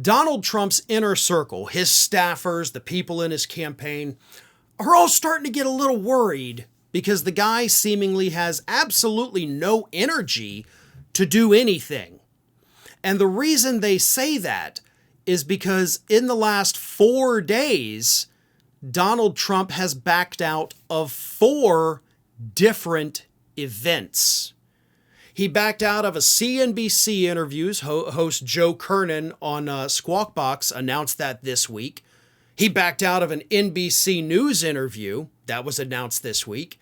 Donald Trump's inner circle, his staffers, the people in his campaign, are all starting to get a little worried because the guy seemingly has absolutely no energy to do anything. And the reason they say that is because in the last 4 days, Donald Trump has backed out of 4 different events. He backed out of a CNBC interviews. Host Joe Kernan on Squawk Box announced that this week. He backed out of an NBC News interview. That was announced this week.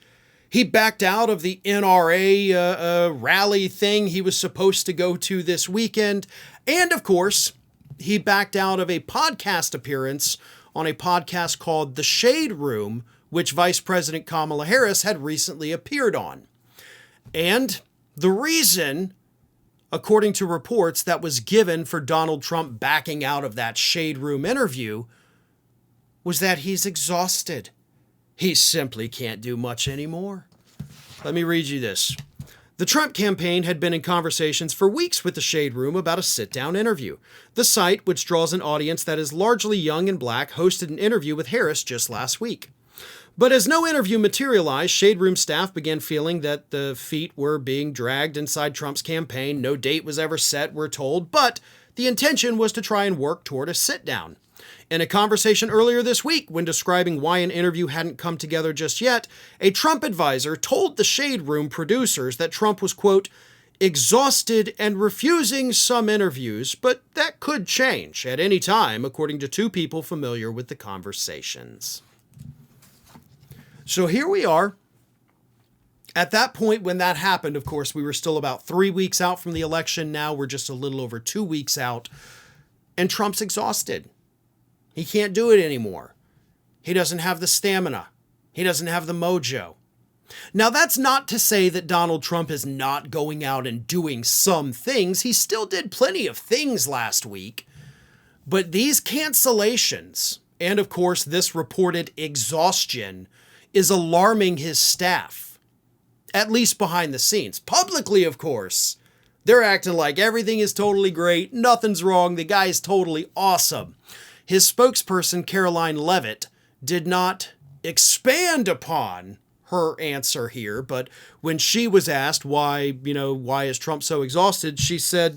He backed out of the NRA rally thing he was supposed to go to this weekend. And of course, he backed out of a podcast appearance on a podcast called The Shade Room, which Vice President Kamala Harris had recently appeared on. And the reason, according to reports, that was given for Donald Trump backing out of that Shade Room interview was that he's exhausted. He simply can't do much anymore. Let me read you this. The Trump campaign had been in conversations for weeks with the Shade Room about a sit-down interview. The site, which draws an audience that is largely young and black, hosted an interview with Harris just last week. But as no interview materialized, Shade Room staff began feeling that the feet were being dragged inside Trump's campaign. No date was ever set, we're told, but the intention was to try and work toward a sit-down. In a conversation earlier this week, when describing why an interview hadn't come together just yet, a Trump advisor told the Shade Room producers that Trump was, quote, exhausted and refusing some interviews, but that could change at any time, according to 2 people familiar with the conversations. So here we are. At that point when that happened, of course, we were still about 3 weeks out from the election. Now we're just a little over 2 weeks out, and Trump's exhausted. He can't do it anymore. He doesn't have the stamina. He doesn't have the mojo. Now, that's not to say that Donald Trump is not going out and doing some things. He still did plenty of things last week. But these cancellations, and of course this reported exhaustion, is alarming his staff, at least behind the scenes. Publicly, of course, they're acting like everything is totally great, nothing's wrong, the guy is totally awesome. His spokesperson, Caroline Leavitt, did not expand upon her answer here, but when she was asked why is Trump so exhausted, she said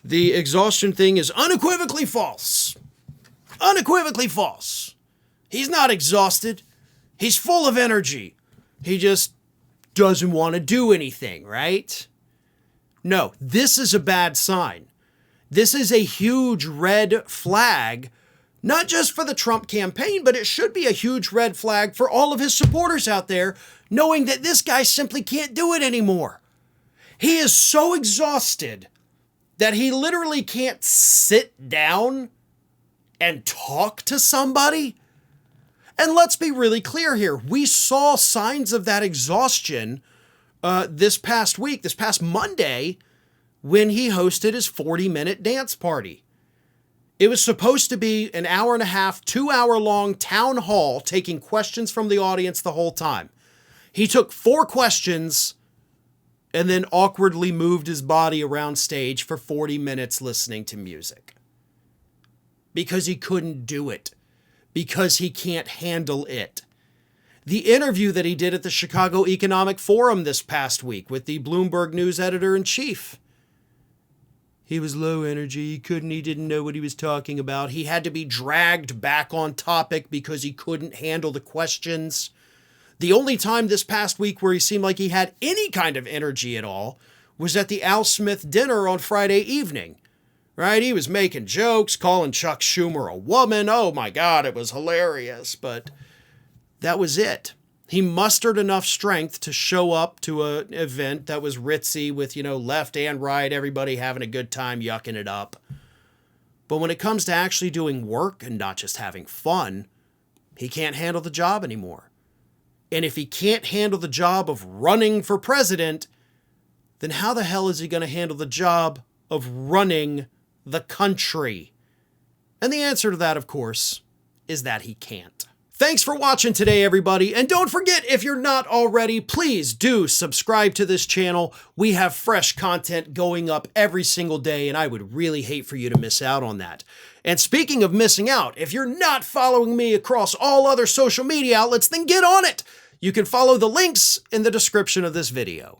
the exhaustion thing is unequivocally false. Unequivocally false. He's not exhausted. He's full of energy. He just doesn't want to do anything, right? No, this is a bad sign. This is a huge red flag, not just for the Trump campaign, but it should be a huge red flag for all of his supporters out there, knowing that this guy simply can't do it anymore. He is so exhausted that he literally can't sit down and talk to somebody. And let's be really clear here. We saw signs of that exhaustion this past week, this past Monday, when he hosted his 40-minute dance party. It was supposed to be an hour and a half, 2-hour-long town hall taking questions from the audience the whole time. He took 4 questions and then awkwardly moved his body around stage for 40 minutes listening to music. Because he couldn't do it. Because he can't handle it. The interview that he did at the Chicago Economic Forum this past week with the Bloomberg News editor-in-chief. He was low energy. He didn't know what he was talking about. He had to be dragged back on topic because he couldn't handle the questions. The only time this past week where he seemed like he had any kind of energy at all was at the Al Smith dinner on Friday evening. Right? He was making jokes, calling Chuck Schumer a woman. Oh my God, it was hilarious. But that was it. He mustered enough strength to show up to an event that was ritzy with, left and right, everybody having a good time yucking it up. But when it comes to actually doing work and not just having fun, he can't handle the job anymore. And if he can't handle the job of running for president, then how the hell is he going to handle the job of running the country? And the answer to that, of course, is that he can't. Thanks for watching today, everybody. And don't forget, if you're not already, please do subscribe to this channel. We have fresh content going up every single day, and I would really hate for you to miss out on that. And speaking of missing out, if you're not following me across all other social media outlets, then get on it. You can follow the links in the description of this video.